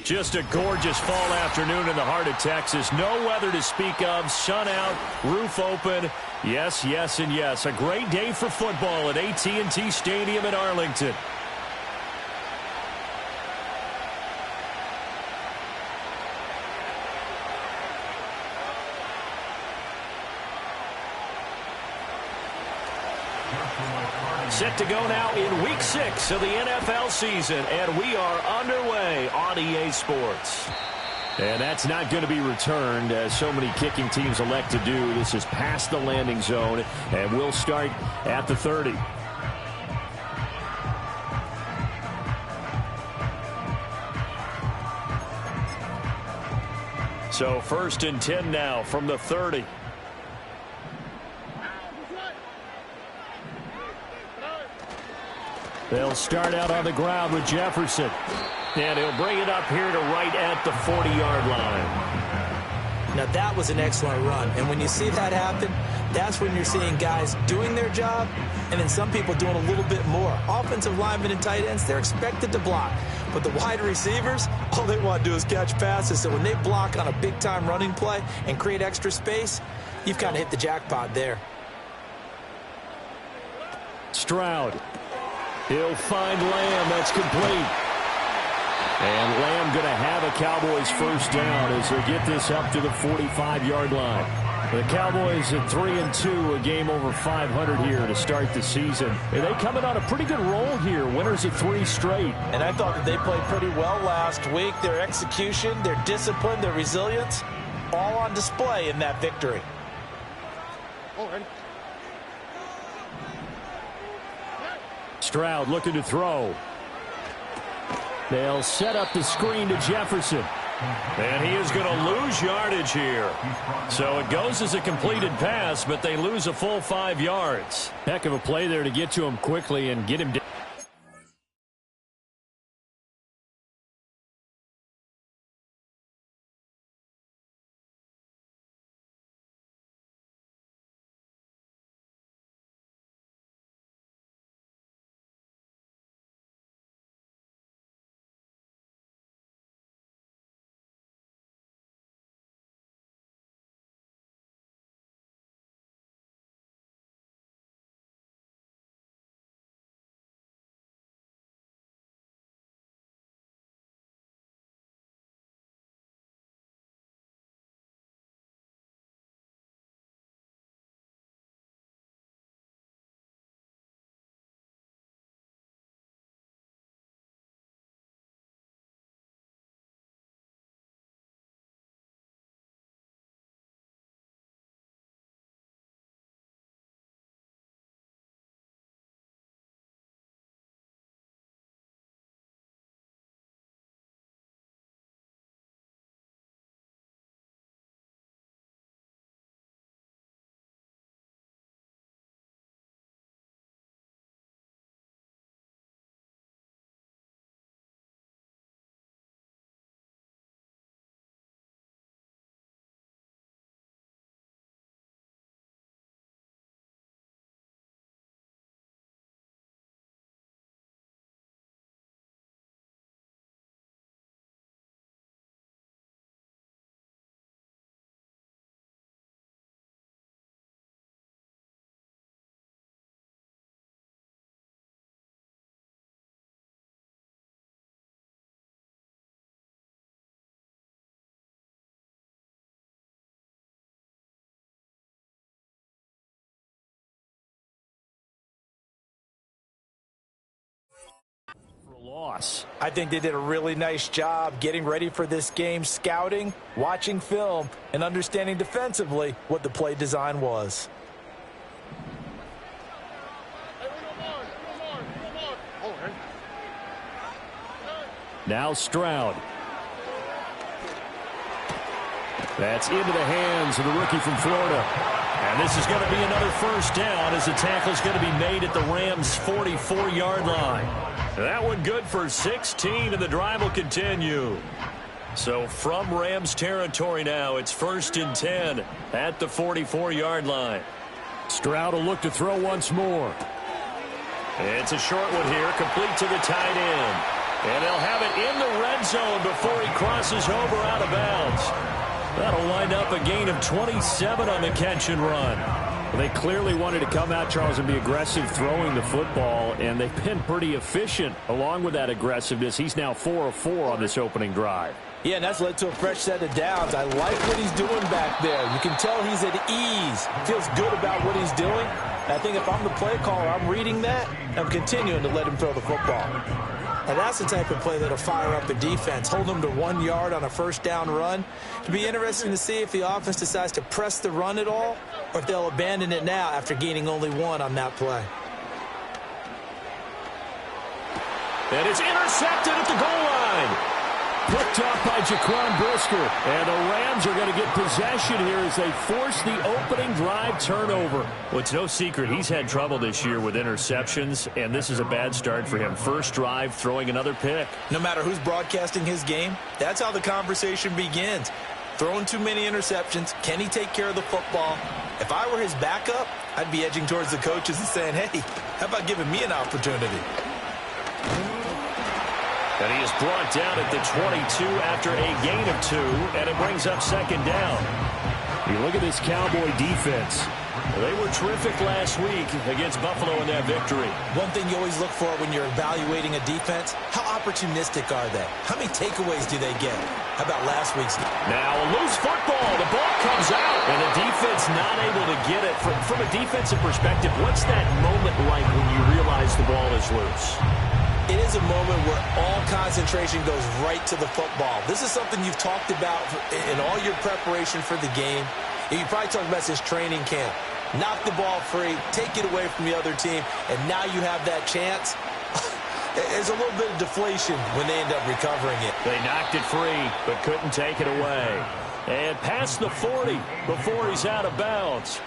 Just a gorgeous fall afternoon in the heart of Texas. No weather to speak of. Sun out, roof open. Yes, yes, and yes. A great day for football at AT&T Stadium in Arlington. Set to go now in Week 6 of the NFL season, and we are underway on EA Sports. And that's not going to be returned, as so many kicking teams elect to do. This is past the landing zone, and we'll start at the 30. So 1st and 10 now from the 30. They'll start out on the ground with Jefferson. And he'll bring it up here to right at the 40-yard line. Now that was an excellent run. And when you see that happen, that's when you're seeing guys doing their job and then some people doing a little bit more. Offensive linemen and tight ends, they're expected to block. But the wide receivers, all they want to do is catch passes. So when they block on a big-time running play and create extra space, you've kind of hit the jackpot there. Stroud. He'll find Lamb. That's complete. And Lamb going to have a Cowboys first down as they get this up to the 45-yard line. The Cowboys at 3-2, a game over 500 here to start the season. And they coming on a pretty good roll here, winners of 3 straight. And I thought that they played pretty well last week. Their execution, their discipline, their resilience, all on display in that victory. Stroud looking to throw. They'll set up the screen to Jefferson. And he is going to lose yardage here. So it goes as a completed pass, but they lose a full 5 yards. Heck of a play there to get to him quickly and get him down. Loss. I think they did a really nice job getting ready for this game, scouting, watching film, and understanding defensively what the play design was. Now Stroud. That's into the hands of the rookie from Florida. And this is going to be another first down as the tackle's going to be made at the Rams' 44-yard line. That one good for 16, and the drive will continue. So from Rams territory now, it's 1st and 10 at the 44-yard line. Stroud will look to throw once more. It's a short one here, complete to the tight end. And they'll have it in the red zone before he crosses over out of bounds. That'll wind up a gain of 27 on the catch and run. Well, they clearly wanted to come out, Charles, and be aggressive throwing the football, and they've been pretty efficient along with that aggressiveness. He's now 4 of 4 on this opening drive. Yeah, and that's led to a fresh set of downs. I like what he's doing back there. You can tell he's at ease. Feels good about what he's doing. I think if I'm the play caller, I'm reading that. I'm continuing to let him throw the football. And that's the type of play that'll fire up a defense. Hold them to 1 yard on a first down run. It'll be interesting to see if the offense decides to press the run at all or if they'll abandon it now after gaining only 1 on that play. And it's intercepted at the goal line. Picked up by Jaquan Brisker. And the Rams are going to get possession here as they force the opening drive turnover. Well, it's no secret he's had trouble this year with interceptions, and this is a bad start for him. First drive, throwing another pick. No matter who's broadcasting his game, that's how the conversation begins. Throwing too many interceptions. Can he take care of the football? If I were his backup, I'd be edging towards the coaches and saying, hey, how about giving me an opportunity? And he is brought down at the 22 after a gain of 2, and it brings up second down. You look at this Cowboy defense. They were terrific last week against Buffalo in that victory. One thing you always look for when you're evaluating a defense, how opportunistic are they? How many takeaways do they get? How about last week's game? Now a loose football. The ball comes out, and the defense not able to get it. From a defensive perspective, what's that moment like when you realize the ball is loose? It is a moment where all concentration goes right to the football. This is something you've talked about in all your preparation for the game. You probably talked about this training camp. Knock the ball free, take it away from the other team, and now you have that chance. There's a little bit of deflation when they end up recovering it. They knocked it free, but couldn't take it away. And past the 40 before he's out of bounds.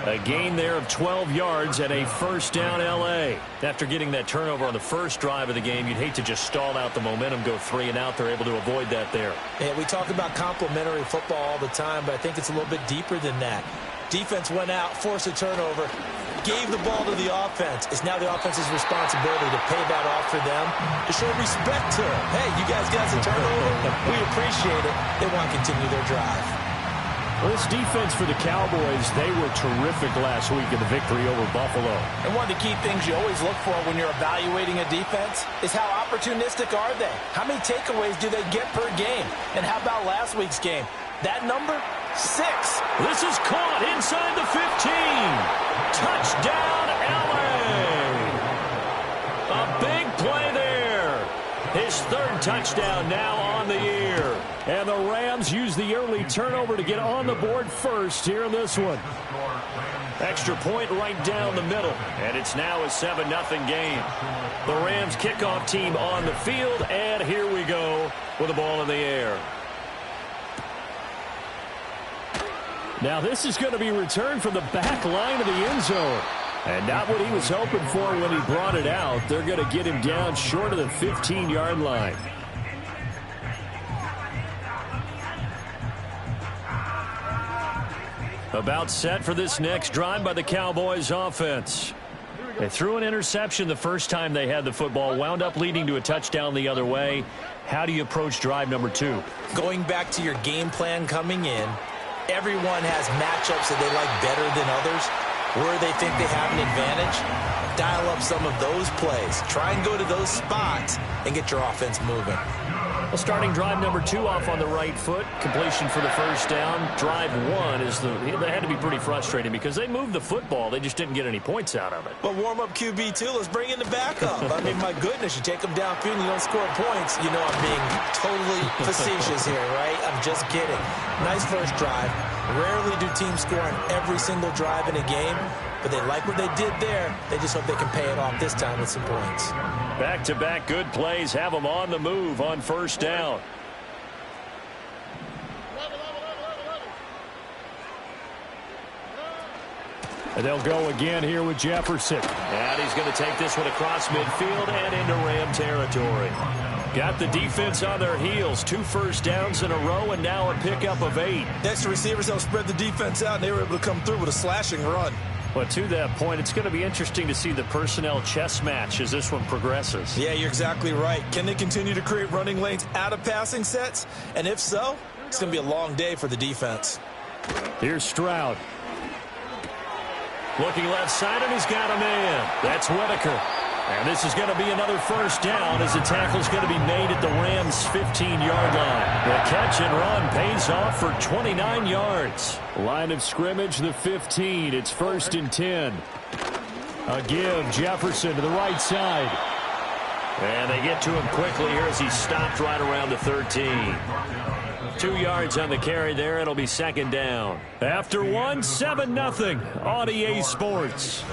A gain there of 12 yards and a first down L.A. After getting that turnover on the first drive of the game, you'd hate to just stall out the momentum, go 3 and out. They're able to avoid that there. Yeah, we talk about complementary football all the time, but I think it's a little bit deeper than that. Defense went out, forced a turnover, gave the ball to the offense. It's now the offense's responsibility to pay that off for them, to show respect to them. Hey, you guys got some turnover. We appreciate it. They want to continue their drive. Well, this defense for the Cowboys, they were terrific last week in the victory over Buffalo. And one of the key things you always look for when you're evaluating a defense is how opportunistic are they? How many takeaways do they get per game? And how about last week's game? That number? 6. This is caught inside the 15. Touchdown, L.A. A big play there. His 3rd touchdown now on the year. And the Rams use the early turnover to get on the board first here in this one. Extra point right down the middle. And it's now a 7-0 game. The Rams kickoff team on the field. And here we go with the ball in the air. Now this is going to be returned from the back line of the end zone. And not what he was hoping for when he brought it out. They're going to get him down short of the 15-yard line. About set for this next drive by the Cowboys offense. They threw an interception the first time they had the football, wound up leading to a touchdown the other way. How do you approach drive number 2? Going back to your game plan coming in, everyone has matchups that they like better than others, where they think they have an advantage. Dial up some of those plays. Try and go to those spots and get your offense moving. Well, starting drive number 2 off on the right foot. Completion for the first down. Drive 1 is they had to be pretty frustrating because they moved the football. They just didn't get any points out of it. But warm-up QB, too. Let's bring in the backup. I mean, my goodness, you take them downfield and you don't score points. You know I'm being totally facetious here, right? I'm just kidding. Nice first drive. Rarely do teams score on every single drive in a game, but they like what they did there. They just hope they can pay it off this time with some points. Back-to-back good plays have them on the move on first down. And they'll go again here with Jefferson. And he's going to take this one across midfield and into Ram territory. Got the defense on their heels. 2 first downs in a row and now a pickup of 8. Next, the receivers helped spread the defense out, and they were able to come through with a slashing run. Well, to that point, it's going to be interesting to see the personnel chess match as this one progresses. Yeah, you're exactly right. Can they continue to create running lanes out of passing sets? And if so, it's going to be a long day for the defense. Here's Stroud. Looking left side, and he's got a man. That's Whitaker. And this is going to be another first down as the tackle's going to be made at the Rams' 15-yard line. The catch and run pays off for 29 yards. Line of scrimmage, the 15. It's 1st and 10. A give, Jefferson to the right side. And they get to him quickly here as he stopped right around the 13. 2 yards on the carry there. It'll be 2nd down. After 7-0 on EA Sports.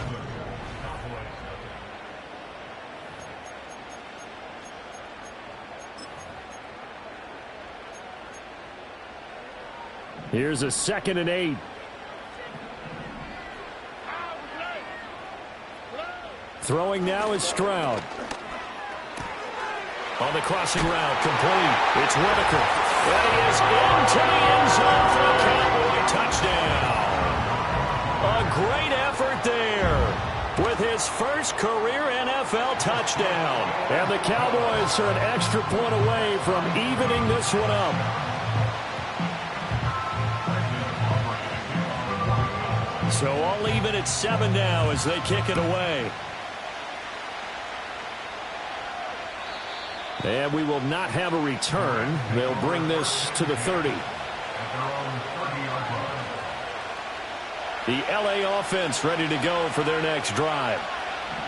Here's a 2nd and 8. Throwing now is Stroud. On the crossing route, complete. It's Whitaker. And he is into the end zone for a Cowboy touchdown. A great effort there with his first career NFL touchdown. And the Cowboys are an extra point away from evening this one up. So all even at 7 now as they kick it away. And we will not have a return. They'll bring this to the 30. The LA offense ready to go for their next drive.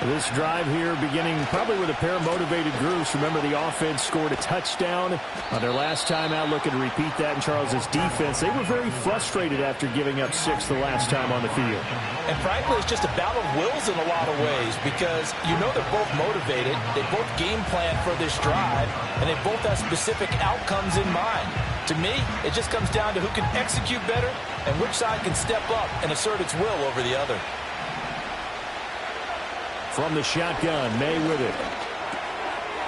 This drive here beginning probably with a pair of motivated groups. Remember, the offense scored a touchdown on their last time out, looking to repeat that in Charles's defense. They were very frustrated after giving up 6 the last time on the field. And frankly, it's just a battle of wills in a lot of ways because you know they're both motivated. They both game plan for this drive, and they both have specific outcomes in mind. To me, it just comes down to who can execute better and which side can step up and assert its will over the other. From the shotgun, May with it.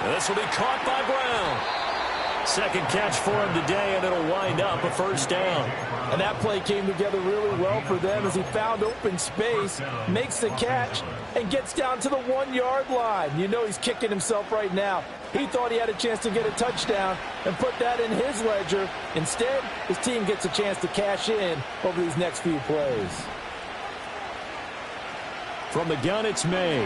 And this will be caught by Brown. Second catch for him today, and it'll wind up a first down. And that play came together really well for them as he found open space, makes the catch, and gets down to the 1-yard line. You know he's kicking himself right now. He thought he had a chance to get a touchdown and put that in his ledger. Instead, his team gets a chance to cash in over these next few plays. From the gun, it's May.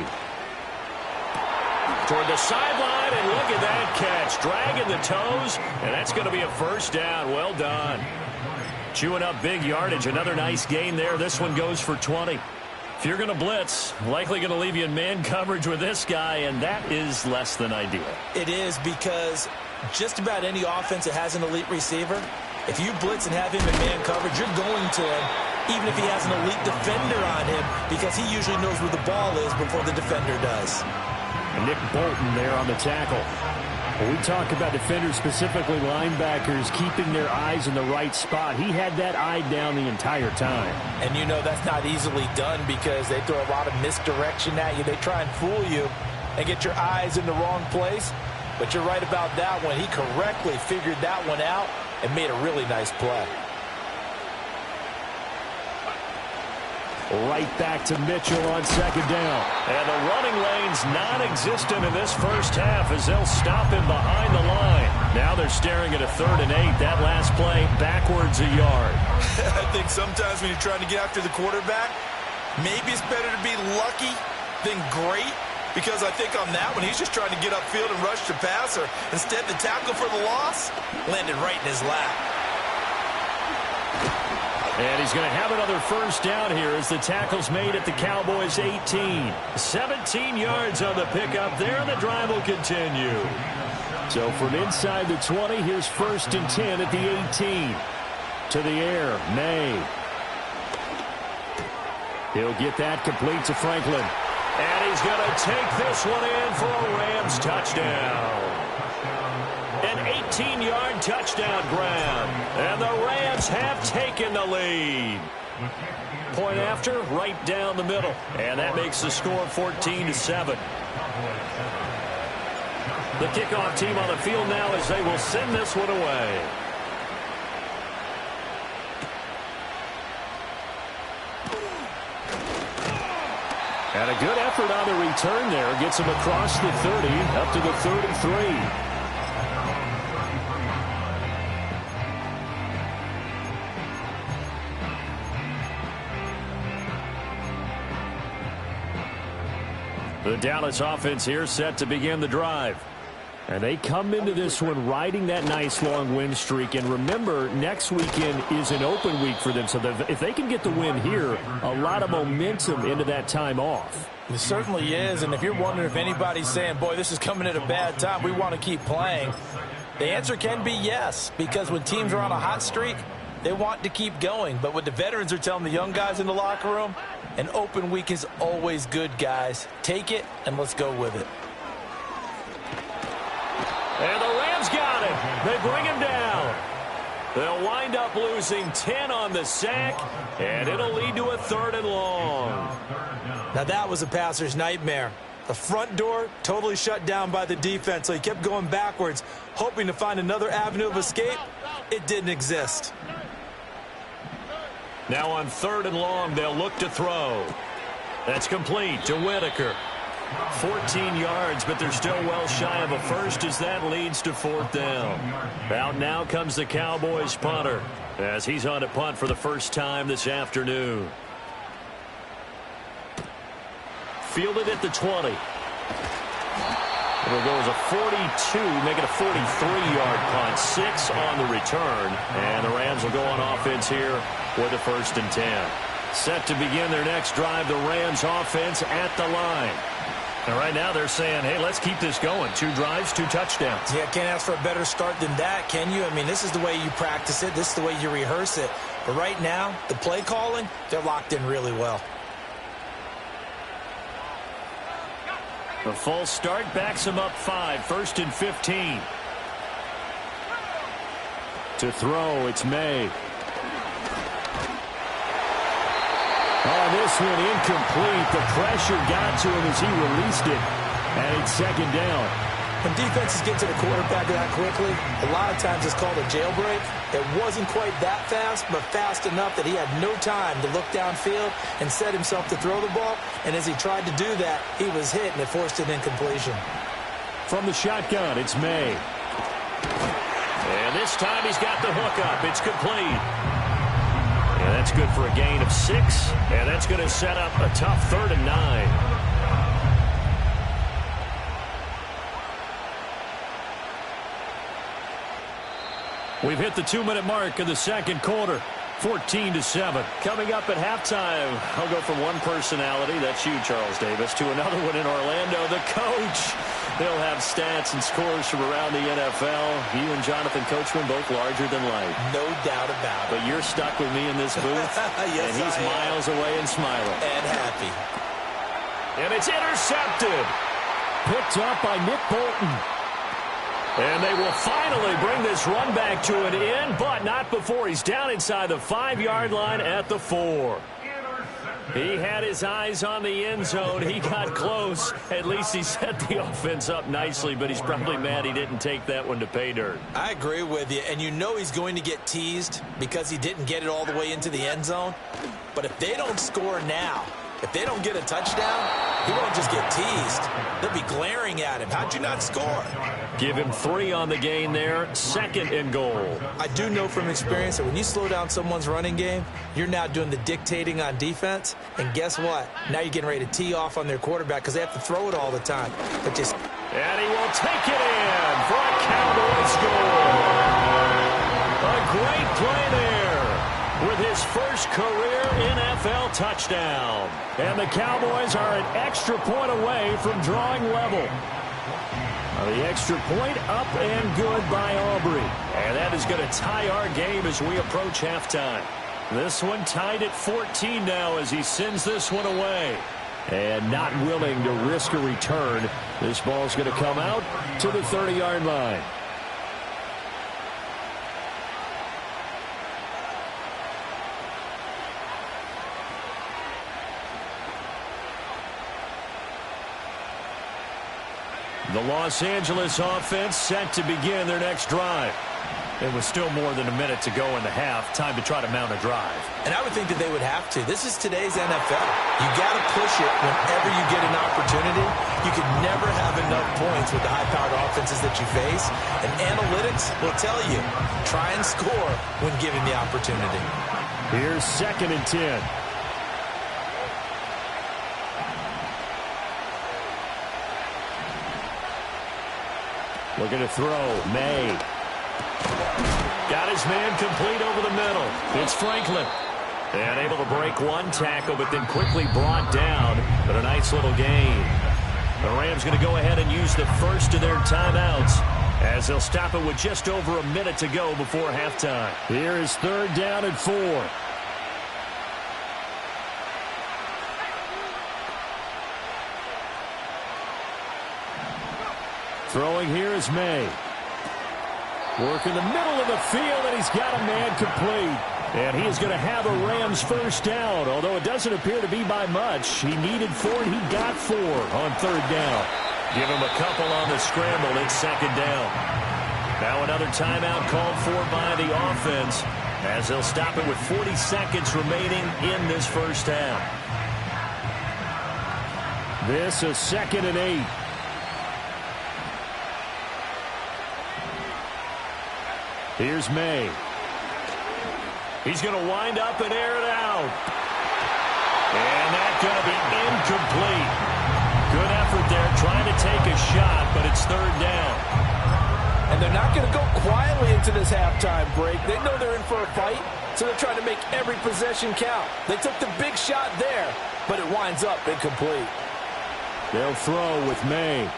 Toward the sideline, and look at that catch. Dragging the toes, and that's going to be a first down. Well done. Chewing up big yardage. Another nice gain there. This one goes for 20. If you're going to blitz, likely going to leave you in man coverage with this guy, and that is less than ideal. It is because just about any offense that has an elite receiver, if you blitz and have him in man coverage, you're going to him, even if he has an elite defender on him, because he usually knows where the ball is before the defender does. And Nick Bolton there on the tackle. When we talk about defenders, specifically linebackers, keeping their eyes in the right spot, he had that eye down the entire time. And you know that's not easily done because they throw a lot of misdirection at you. They try and fool you and get your eyes in the wrong place. But you're right about that one. He correctly figured that one out and made a really nice play. Right back to Mitchell on second down. And the running lane's non-existent in this first half as they'll stop him behind the line. Now they're staring at a 3rd and 8. That last play backwards a yard. I think sometimes when you're trying to get after the quarterback, maybe it's better to be lucky than great. Because I think on that one, he's just trying to get upfield and rush the passer. Instead, the tackle for the loss landed right in his lap. And he's going to have another first down here as the tackle's made at the Cowboys' 18. 17 yards on the pickup there, and the drive will continue. So from inside the 20, here's 1st and 10 at the 18. To the air, May. He'll get that complete to Franklin. And he's going to take this one in for a Rams touchdown. An 18-yard touchdown grab. And the Rams have taken the lead. Point after, right down the middle. And that makes the score 14-7. The kickoff team on the field now as they will send this one away. And a good effort on the return there. Gets him across the 30, up to the 33. The Dallas offense here set to begin the drive. And they come into this one riding that nice long win streak. And remember, next weekend is an open week for them. So if they can get the win here, a lot of momentum into that time off. It certainly is. And if you're wondering if anybody's saying, boy, this is coming at a bad time, we want to keep playing, the answer can be yes. Because when teams are on a hot streak, they want to keep going. But what the veterans are telling the young guys in the locker room, an open week is always good, guys. Take it, and let's go with it. And the Rams got him. They bring him down. They'll wind up losing 10 on the sack, and it'll lead to a 3rd and long. Now that was a passer's nightmare. The front door totally shut down by the defense, so he kept going backwards, hoping to find another avenue of escape. It didn't exist. Now on 3rd and long, they'll look to throw. That's complete to Whitaker. 14 yards, but they're still well shy of a first as that leads to 4th down. Out now comes the Cowboys punter as he's on to punt for the first time this afternoon. Fielded at the 20. It'll go as a 42, make it a 43-yard punt. 6 on the return, and the Rams will go on offense here with a 1st and 10. Set to begin their next drive, the Rams offense at the line. And right now they're saying, hey, let's keep this going. 2 drives, 2 touchdowns. Yeah, can't ask for a better start than that, can you? I mean, this is the way you practice it. This is the way you rehearse it. But right now, the play calling, they're locked in really well. The false start backs him up 5, 1st and 15. To throw, it's May. Oh, this one incomplete. The pressure got to him as he released it. And it's 2nd down. When defenses get to the quarterback that quickly, a lot of times it's called a jailbreak. It wasn't quite that fast, but fast enough that he had no time to look downfield and set himself to throw the ball. And as he tried to do that, he was hit, and it forced an incompletion. From the shotgun, it's May. And this time he's got the hook up. It's complete. And that's good for a gain of 6. And that's going to set up a tough 3rd and 9. We've hit the 2-minute mark of the 2nd quarter. 14-7. Coming up at halftime, I'll go from one personality, that's you, Charles Davis, to another one in Orlando, the coach. They'll have stats and scores from around the NFL. You and Jonathan Coachman both larger than life. No doubt about it. But you're stuck with me in this booth, yes, and he's miles away and smiling. And happy. And it's intercepted. Picked up by Nick Bolton. And they will finally bring this run back to an end, but not before he's down inside the 5-yard line at the 4. He had his eyes on the end zone. He got close. At least he set the offense up nicely, but he's probably mad he didn't take that one to pay dirt. I agree with you, and you know he's going to get teased because he didn't get it all the way into the end zone. But if they don't score now, if they don't get a touchdown, he won't just get teased. They'll be glaring at him. How'd you not score? Give him 3 on the gain there. 2nd and goal. I do know from experience that when you slow down someone's running game, you're now doing the dictating on defense. And guess what? Now you're getting ready to tee off on their quarterback because they have to throw it all the time. But just... And he will take it in for a Cowboys goal. A great play there with his first career NFL touchdown. And the Cowboys are an extra point away from drawing level. The extra point up and good by Aubrey. And that is going to tie our game as we approach halftime. This one tied at 14 now as he sends this one away. And not willing to risk a return. This ball's going to come out to the 30-yard line. The Los Angeles offense set to begin their next drive. It was still more than a minute to go in the half. Time to try to mount a drive. And I would think that they would have to. This is today's NFL. You got to push it whenever you get an opportunity. You can never have enough points with the high-powered offenses that you face. And analytics will tell you, try and score when given the opportunity. Here's 2nd and 10. Looking to throw. May. Got his man complete over the middle. It's Franklin. And able to break one tackle, but then quickly brought down. But a nice little gain. The Rams going to go ahead and use the first of their timeouts as they'll stop it with just over a minute to go before halftime. Here is 3rd down and 4. Throwing here is May. Work in the middle of the field, and he's got a man complete. And he is going to have a Rams first down, although it doesn't appear to be by much. He needed 4, and he got 4 on 3rd down. Give him a couple on the scramble. It's 2nd down. Now another timeout called for by the offense as they'll stop it with 40 seconds remaining in this first half. This is 2nd and 8. Here's May. He's going to wind up and air it out. And that's going to be incomplete. Good effort there trying to take a shot, but it's 3rd down. And they're not going to go quietly into this halftime break. They know they're in for a fight, so they're trying to make every possession count. They took the big shot there, but it winds up incomplete. They'll throw with May.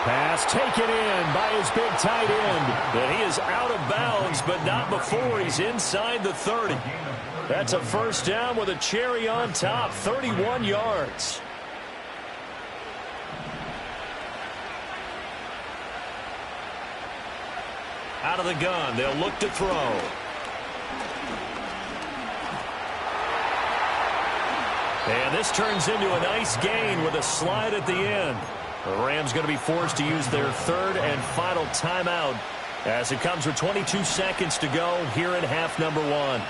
Pass taken in by his big tight end. And he is out of bounds, but not before he's inside the 30. That's a first down with a cherry on top, 31 yards. Out of the gun, they'll look to throw. And this turns into a nice gain with a slide at the end. The Rams going to be forced to use their 3rd and final timeout as it comes with 22 seconds to go here in half number 1.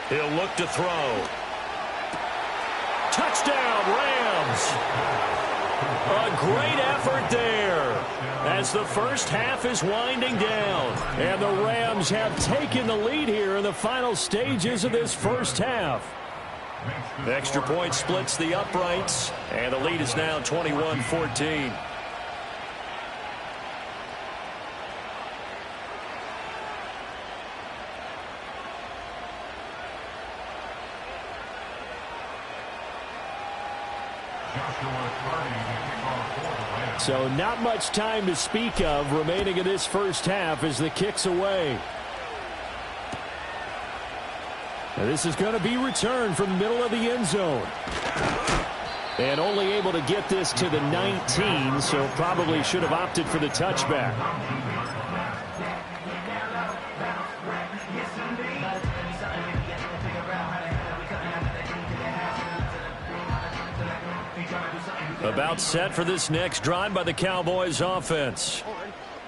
He'll look to throw. Touchdown, Rams! A great effort there as the first half is winding down. And the Rams have taken the lead here in the final stages of this first half. The extra point splits the uprights, and the lead is now 21-14. So not much time to speak of remaining in this first half as the kick's away. And this is going to be returned from the middle of the end zone. And only able to get this to the 19, so probably should have opted for the touchback. About set for this next drive by the Cowboys offense.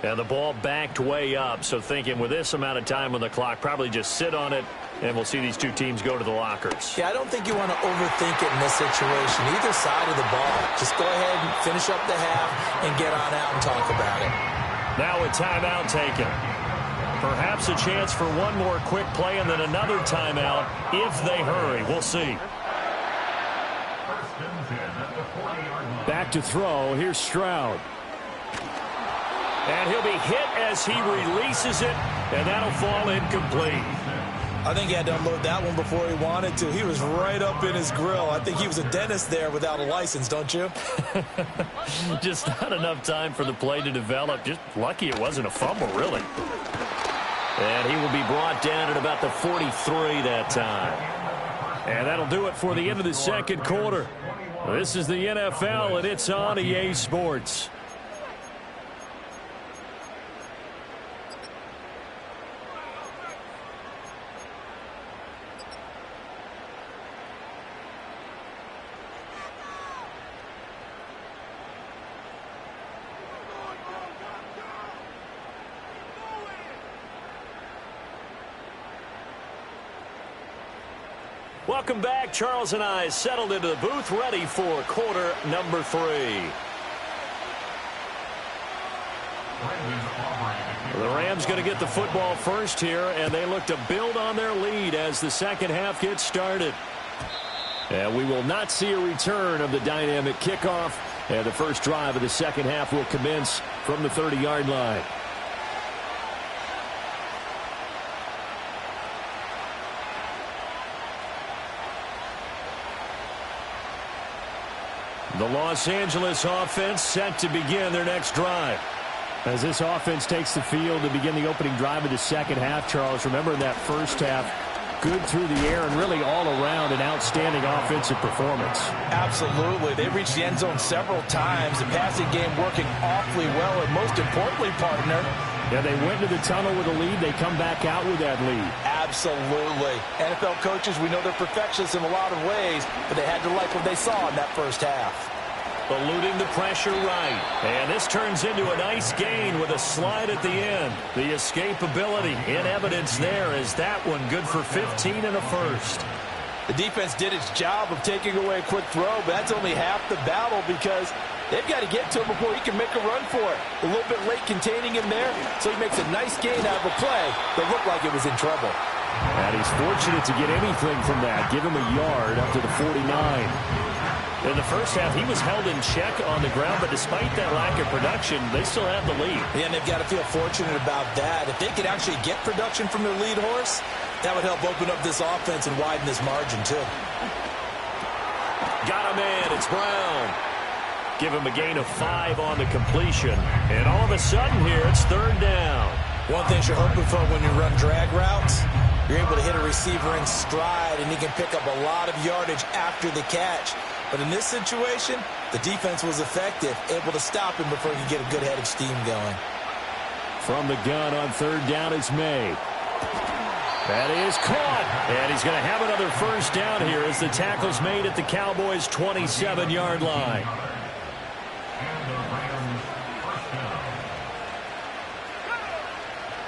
And the ball backed way up, so thinking with this amount of time on the clock, probably just sit on it, and we'll see these two teams go to the lockers. Yeah, I don't think you want to overthink it in this situation, either side of the ball. Just go ahead and finish up the half and get on out and talk about it. Now a timeout taken. Perhaps a chance for one more quick play and then another timeout if they hurry. We'll see. Back to throw. Here's Stroud. And he'll be hit as he releases it, and that'll fall incomplete. I think he had to unload that one before he wanted to. He was right up in his grill. I think he was a dentist there without a license, don't you? Just not enough time for the play to develop. Just lucky it wasn't a fumble, really. And he will be brought down at about the 43 that time. And that'll do it for the end of the second quarter. This is the NFL, and it's on EA Sports. Welcome back. Charles and I settled into the booth, ready for quarter number 3. The Rams going to get the football first here, and they look to build on their lead as the second half gets started. And we will not see a return of the dynamic kickoff, and the first drive of the second half will commence from the 30-yard line. The Los Angeles offense set to begin their next drive. As this offense takes the field to begin the opening drive of the second half, Charles, remember in that first half, good through the air and really all around an outstanding offensive performance. Absolutely. They reached the end zone several times. The passing game working awfully well, and most importantly, partner, yeah, they went to the tunnel with a lead. They come back out with that lead. Absolutely. NFL coaches, we know they're perfectionists in a lot of ways, but they had to like what they saw in that first half. Eluding the pressure right. And this turns into a nice gain with a slide at the end. The escapability in evidence there is that one good for 15 and a first. The defense did its job of taking away a quick throw, but that's only half the battle because they've got to get to him before he can make a run for it. A little bit late containing him there, so he makes a nice gain out of a play that looked like it was in trouble. And he's fortunate to get anything from that. Give him a yard up to the 49. In the first half, he was held in check on the ground, but despite that lack of production, they still have the lead. Yeah, and they've got to feel fortunate about that. If they could actually get production from their lead horse, that would help open up this offense and widen this margin, too. Got him in. It's Brown. Give him a gain of 5 on the completion. And all of a sudden here, it's third down. One thing you're hoping for when you run drag routes, you're able to hit a receiver in stride, and he can pick up a lot of yardage after the catch. But in this situation, the defense was effective, able to stop him before he could get a good head of steam going. From the gun on third down, it's May. That is caught. And he's going to have another first down here as the tackle's made at the Cowboys' 27-yard line.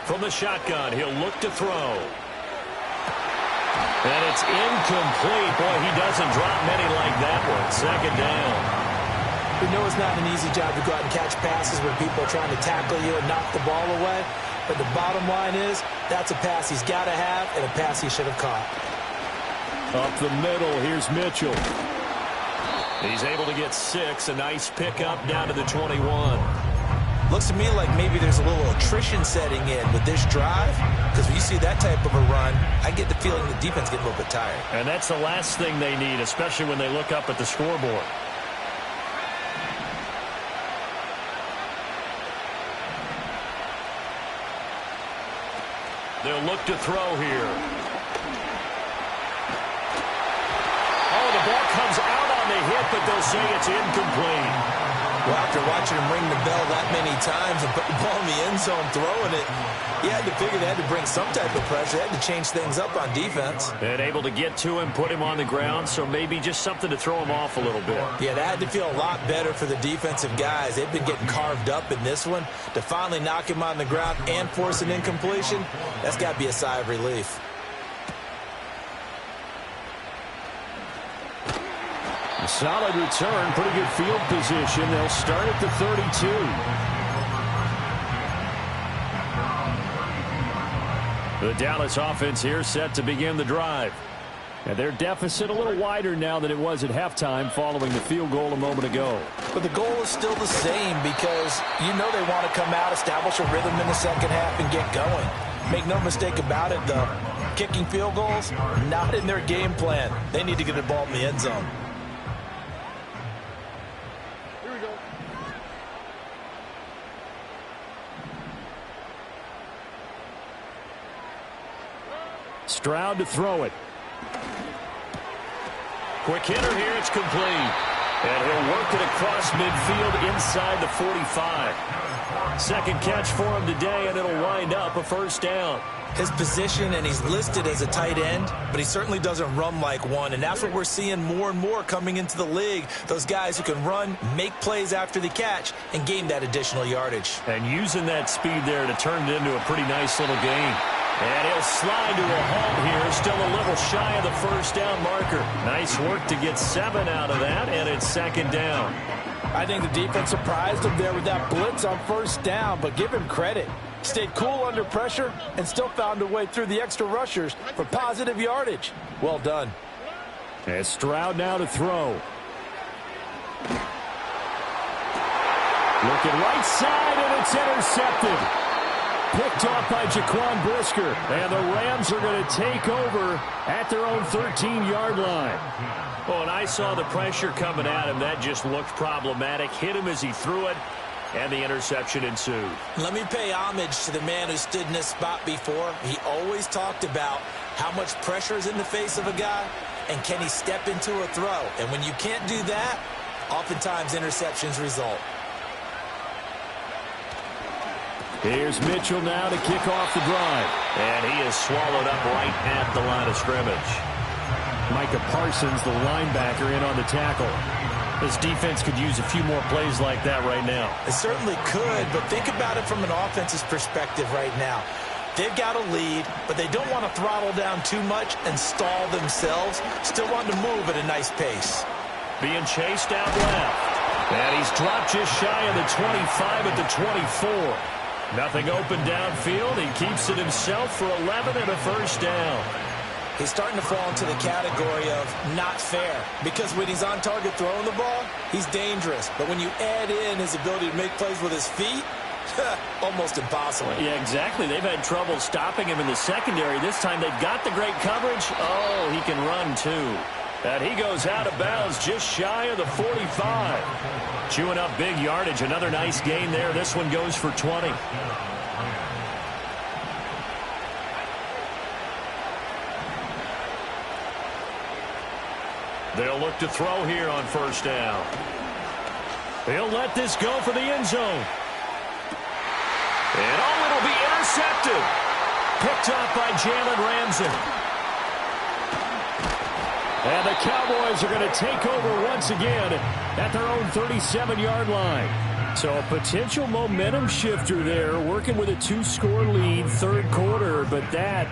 From the shotgun, he'll look to throw. And it's incomplete. Boy, he doesn't drop many like that one. Second down. We know it's not an easy job to go out and catch passes when people are trying to tackle you and knock the ball away. But the bottom line is, that's a pass he's got to have and a pass he should have caught. Up the middle, here's Mitchell. He's able to get 6. A nice pickup down to the 21. Looks to me like maybe there's a little attrition setting in with this drive, because when you see that type of a run, I get the feeling the defense gets a little bit tired. And that's the last thing they need, especially when they look up at the scoreboard. They'll look to throw here. Oh, the ball comes out on the hit, but they'll say it's incomplete. Well, after watching him ring the bell that many times and put the ball in the end zone throwing it, you had to figure they had to bring some type of pressure. They had to change things up on defense. And able to get to him, put him on the ground, so maybe just something to throw him off a little bit. Yeah, that had to feel a lot better for the defensive guys. They've been getting carved up in this one. To finally knock him on the ground and force an incompletion, that's got to be a sigh of relief. Solid return, pretty good field position. They'll start at the 32. The Dallas offense here set to begin the drive. And their deficit a little wider now than it was at halftime following the field goal a moment ago. But the goal is still the same because you know they want to come out, establish a rhythm in the second half, and get going. Make no mistake about it, though. Kicking field goals, not in their game plan. They need to get the ball in the end zone. Stroud to throw it. Quick hitter here, it's complete. And he'll work it across midfield inside the 45. Second catch for him today, and it'll wind up a first down. His position, and he's listed as a tight end, but he certainly doesn't run like one, and that's what we're seeing more and more coming into the league. Those guys who can run, make plays after the catch, and gain that additional yardage. And using that speed there to turn it into a pretty nice little gain. And he'll slide to a halt here, still a little shy of the first down marker. Nice work to get 7 out of that, and it's second down. I think the defense surprised him there with that blitz on first down, but give him credit. Stayed cool under pressure and still found a way through the extra rushers for positive yardage. Well done. And Stroud now to throw. Looking right side, and it's intercepted. Picked off by Jaquan Brisker. And the Rams are going to take over at their own 13-yard line. Well, and I saw the pressure coming at him. That just looked problematic. Hit him as he threw it, and the interception ensued. Let me pay homage to the man who stood in this spot before. He always talked about how much pressure is in the face of a guy, and can he step into a throw. And when you can't do that, oftentimes interceptions result. Here's Mitchell now to kick off the drive. And he is swallowed up right at the line of scrimmage. Micah Parsons, the linebacker, in on the tackle. This defense could use a few more plays like that right now. It certainly could, but think about it from an offense's perspective right now. They've got a lead, but they don't want to throttle down too much and stall themselves. Still want to move at a nice pace. Being chased out left. And he's dropped just shy of the 25 at the 24. Nothing open downfield. He keeps it himself for 11 and a first down. He's starting to fall into the category of not fair, because when he's on target throwing the ball, he's dangerous. But when you add in his ability to make plays with his feet, almost impossible. Yeah, exactly. They've had trouble stopping him in the secondary. This time they've got the great coverage. Oh, he can run too. And he goes out of bounds just shy of the 45. Chewing up big yardage. Another nice gain there. This one goes for 20. They'll look to throw here on first down. He'll let this go for the end zone. And oh, it'll be intercepted. Picked off by Jalen Ramsey. And the Cowboys are going to take over once again at their own 37-yard line. So a potential momentum shifter there, working with a 2-score lead, third quarter, but that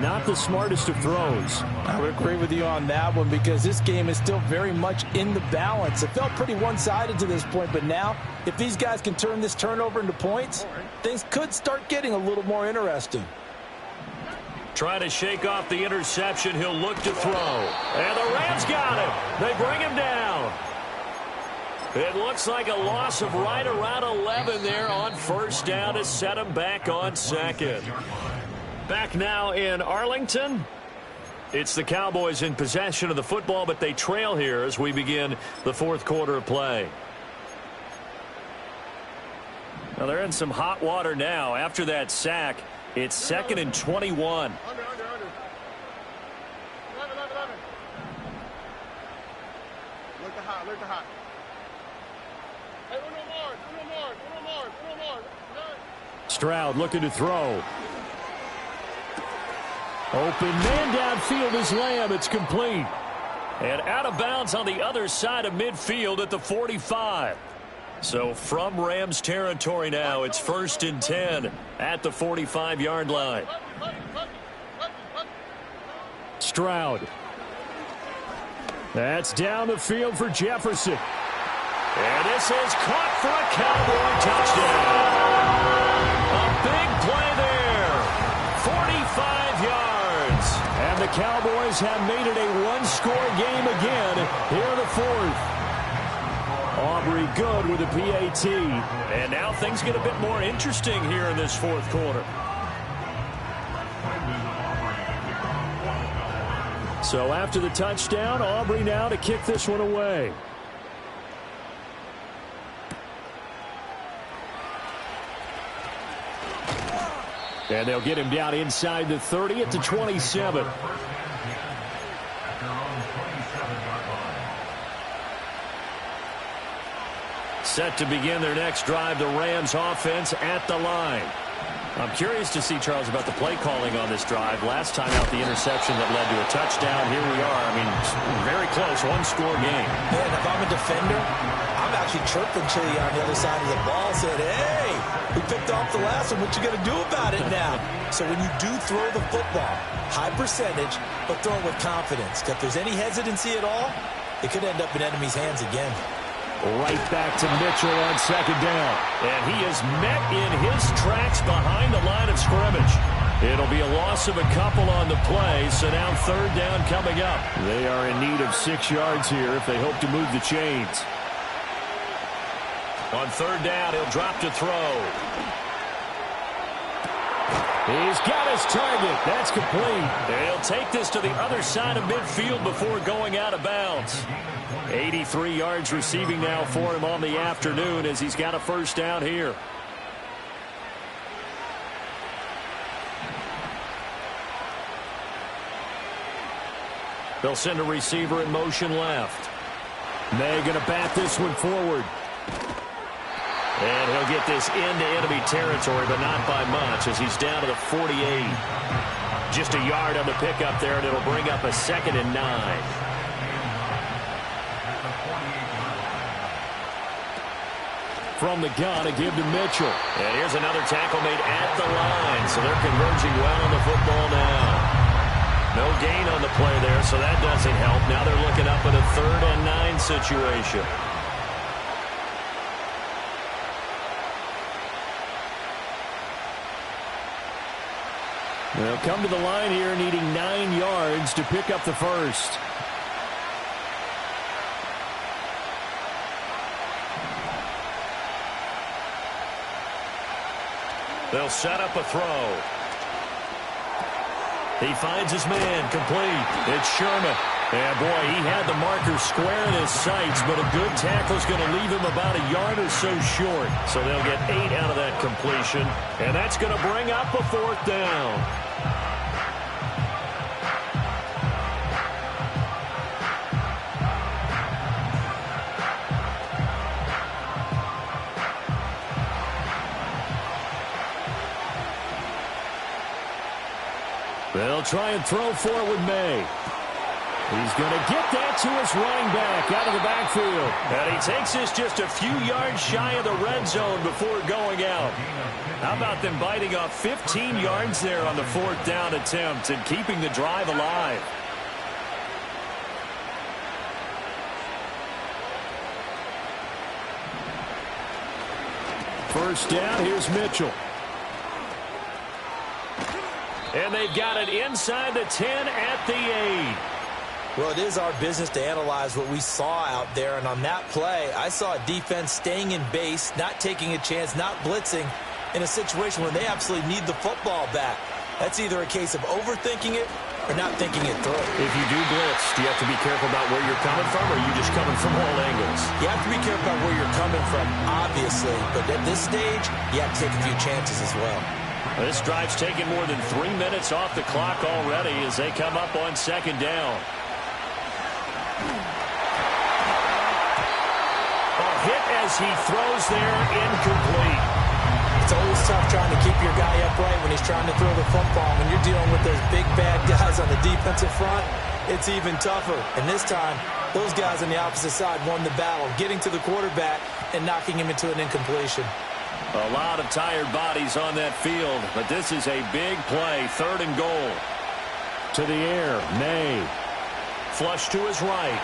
not the smartest of throws. I would agree with you on that one, because this game is still very much in the balance. It felt pretty one-sided to this point, but now if these guys can turn this turnover into points, things could start getting a little more interesting. Trying to shake off the interception. He'll look to throw. And the Rams got him. They bring him down. It looks like a loss of right around 11 there on first down to set him back on second. Back now in Arlington. It's the Cowboys in possession of the football, but they trail here as we begin the fourth quarter of play. Now they're in some hot water now after that sack. It's second and 21. Stroud looking to throw. Open man downfield is Lamb. It's complete. And out of bounds on the other side of midfield at the 45. So from Rams territory now, it's first and 10 at the 45-yard line. Stroud. That's down the field for Jefferson. And this is caught for a Cowboy touchdown. A big play there. 45 yards. And the Cowboys have made it a one-score game again here in the fourth. Aubrey good with a PAT. And now things get a bit more interesting here in this fourth quarter. So after the touchdown, Aubrey now to kick this one away. And they'll get him down inside the 30 at the 27. Set to begin their next drive, the Rams offense at the line. I'm curious to see, Charles, about the play calling on this drive. Last time out, the interception that led to a touchdown. Here we are. I mean, very close, one-score game. Man, if I'm a defender, I'm actually chirping to you on the other side of the ball, saying, hey, We picked off the last one. What you going to do about it now? So when you do throw the football, high percentage, but throw it with confidence. If there's any hesitancy at all, it could end up in enemy's hands again. Right back to Mitchell on second down. And he is met in his tracks behind the line of scrimmage. It'll be a loss of a couple on the play, so now third down coming up. They are in need of 6 yards here if they hope to move the chains. On third down, he'll drop to throw. He's got his target. That's complete. He'll take this to the other side of midfield before going out of bounds. 83 yards receiving now for him on the afternoon as he's got a first down here. They'll send a receiver in motion left. May going to bat this one forward. And he'll get this into enemy territory, but not by much as he's down to the 48. Just a yard on the pickup there, and it'll bring up a 2nd and 9. From the gun, a give to Mitchell. And here's another tackle made at the line, so they're converging well on the football now. No gain on the play there, so that doesn't help. Now they're looking up at a 3rd and 9 situation. They'll come to the line here needing 9 yards to pick up the first. They'll set up a throw. He finds his man, complete. It's Sherman. And, boy, he had the marker square in his sights, but a good tackle's going to leave him about a yard or so short. So they'll get 8 out of that completion, and that's going to bring up a 4th down. They'll try and throw for it with May. He's going to get that to his running back out of the backfield. And he takes this just a few yards shy of the red zone before going out. How about them biting off 15 yards there on the 4th down attempt and keeping the drive alive? First down, here's Mitchell. And they've got it inside the 10 at the 8. Well, it is our business to analyze what we saw out there, and on that play, I saw a defense staying in base, not taking a chance, not blitzing in a situation where they absolutely need the football back. That's either a case of overthinking it or not thinking it through. If you do blitz, do you have to be careful about where you're coming from, or are you just coming from all angles? You have to be careful about where you're coming from, obviously, but at this stage, you have to take a few chances as well. This drive's taken more than 3 minutes off the clock already as they come up on 2nd down. A hit as he throws there, incomplete. It's always tough trying to keep your guy upright when he's trying to throw the football. When you're dealing with those big, bad guys on the defensive front, it's even tougher. And this time, those guys on the opposite side won the battle, getting to the quarterback and knocking him into an incompletion. A lot of tired bodies on that field, but this is a big play, 3rd and goal. To the air, May. Flush to his right.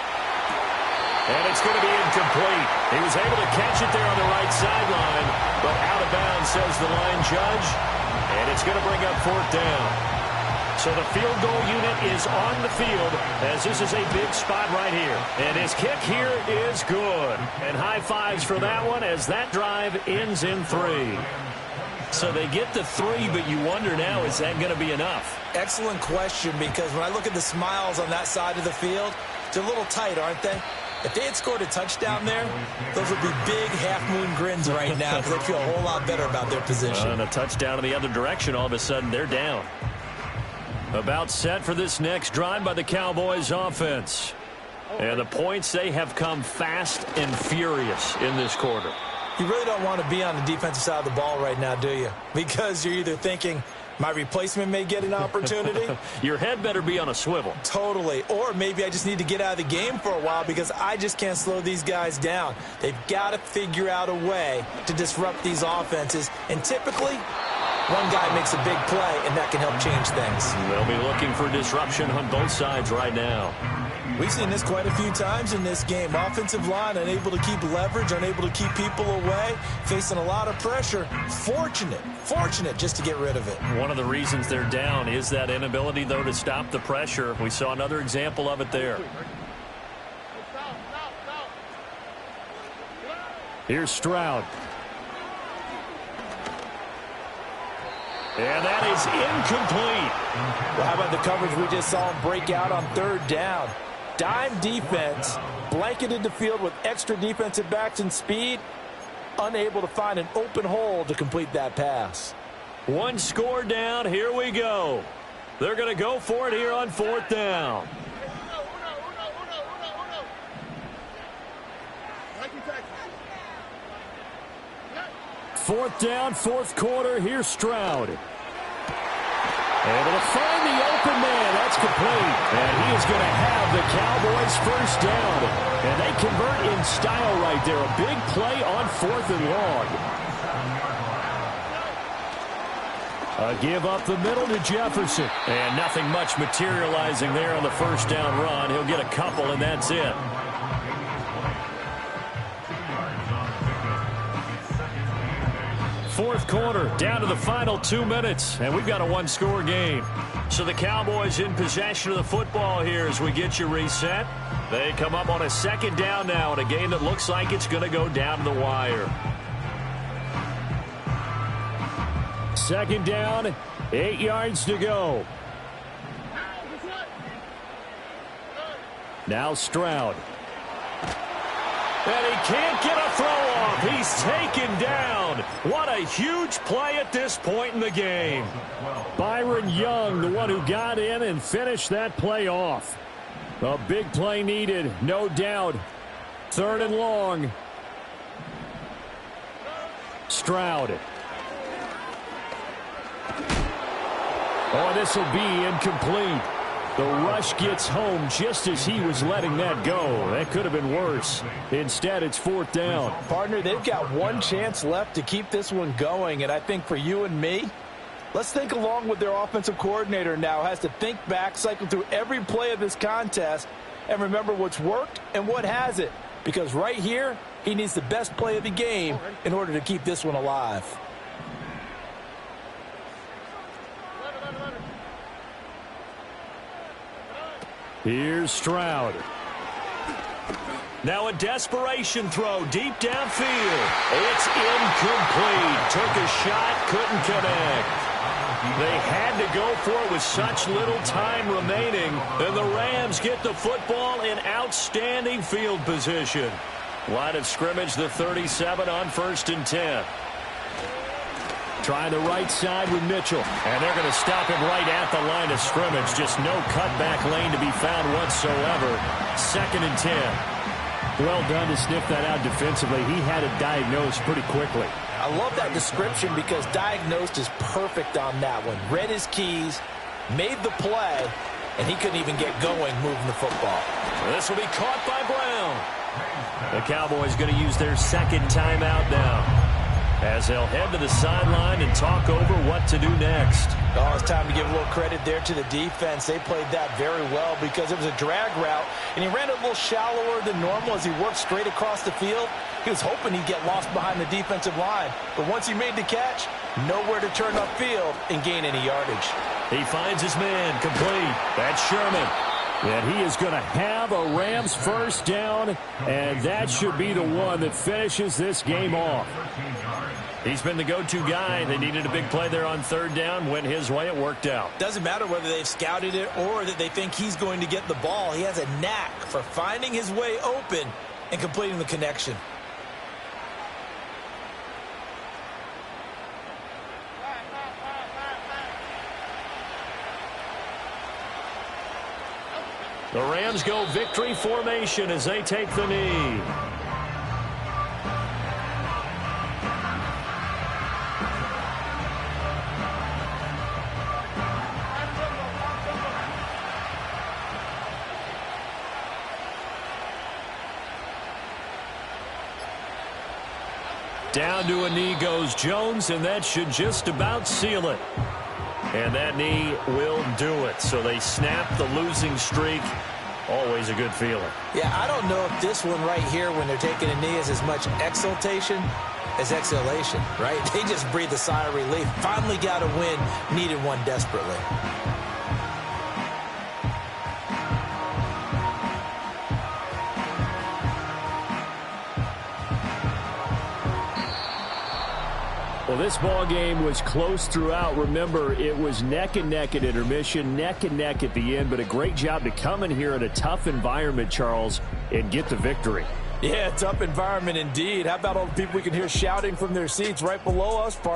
And it's going to be incomplete. He was able to catch it there on the right sideline, but out of bounds, says the line judge. And it's going to bring up 4th down. So the field goal unit is on the field as this is a big spot right here. And his kick here is good. And high fives for that one as that drive ends in 3. So they get the 3, but you wonder now, is that going to be enough? Excellent question, because when I look at the smiles on that side of the field, they're a little tight, aren't they? If they had scored a touchdown there, those would be big half-moon grins right now because they feel a whole lot better about their position. And a touchdown in the other direction, all of a sudden they're down. About set for this next drive by the Cowboys offense. And the points, they have come fast and furious in this quarter. You really don't want to be on the defensive side of the ball right now, do you? Because you're either thinking, My replacement may get an opportunity. Your head better be on a swivel. Totally. Or maybe I just need to get out of the game for a while because I just can't slow these guys down. They've got to figure out a way to disrupt these offenses. And typically, one guy makes a big play, and that can help change things. They'll be looking for disruption on both sides right now. We've seen this quite a few times in this game. Offensive line unable to keep leverage, unable to keep people away, facing a lot of pressure. Fortunate just to get rid of it. One of the reasons they're down is that inability, though, to stop the pressure. We saw another example of it there. Here's Stroud. And that is incomplete. Well, how about the coverage we just saw him break out on third down? Dime defense, blanketed the field with extra defensive backs and speed, unable to find an open hole to complete that pass. One score down. Here we go. They're going to go for it here on fourth down. Fourth down, fourth quarter. Here's Stroud. Able to find the open man. That's complete. And he is going to have the Cowboys first down. And they convert in style right there. A big play on fourth and long. A give up the middle to Jefferson. And nothing much materializing there on the first down run. He'll get a couple, and that's it. Fourth quarter, down to the final 2 minutes, and we've got a one-score game. So the Cowboys in possession of the football here as we get you reset. They come up on a second down now in a game that looks like it's going to go down to the wire. Second down, 8 yards to go. Now Stroud. And he can't get a throw off. He's taken down. What a huge play at this point in the game. Byron Young, the one who got in and finished that play off. A big play needed, no doubt. Third and long. Stroud. Oh, this will be incomplete. The rush gets home just as he was letting that go. That could have been worse. Instead, it's fourth down. Partner, they've got one chance left to keep this one going, and I think for you and me, let's think along with their offensive coordinator now. Has to think back, cycle through every play of this contest, and remember what's worked and what hasn't. Because right here, he needs the best play of the game in order to keep this one alive. Here's Stroud. Now a desperation throw deep downfield. It's incomplete. Took a shot, couldn't connect. They had to go for it with such little time remaining. And the Rams get the football in outstanding field position. Line of scrimmage, the 37 on 1st and 10. Trying the right side with Mitchell. And they're going to stop him right at the line of scrimmage. Just no cutback lane to be found whatsoever. 2nd and 10. Well done to sniff that out defensively. He had it diagnosed pretty quickly. I love that description because diagnosed is perfect on that one. Read his keys, made the play, and he couldn't even get going moving the football. This will be caught by Brown. The Cowboys going to use their second timeout now, as they'll head to the sideline and talk over what to do next. Oh, it's time to give a little credit there to the defense. They played that very well because it was a drag route, and he ran it a little shallower than normal as he worked straight across the field. He was hoping he'd get lost behind the defensive line, but once he made the catch, nowhere to turn upfield and gain any yardage. He finds his man complete. That's Sherman. And he is going to have a Rams first down, and that should be the one that finishes this game off. He's been the go-to guy. They needed a big play there on third down. Went his way. It worked out. Doesn't matter whether they've scouted it or that they think he's going to get the ball. He has a knack for finding his way open and completing the connection. The Rams go victory formation as they take the knee. Down to a knee goes Jones, and that should just about seal it. And that knee will do it. So they snap the losing streak. Always a good feeling. Yeah, I don't know if this one right here, when they're taking a knee, is as much exultation as exhalation, right? They just breathe a sigh of relief. Finally got a win, needed one desperately. Well, this ball game was close throughout. Remember, it was neck and neck at intermission, neck and neck at the end, but a great job to come in here in a tough environment, Charles, and get the victory. Yeah, tough environment indeed. How about all the people we can hear shouting from their seats right below us, partner?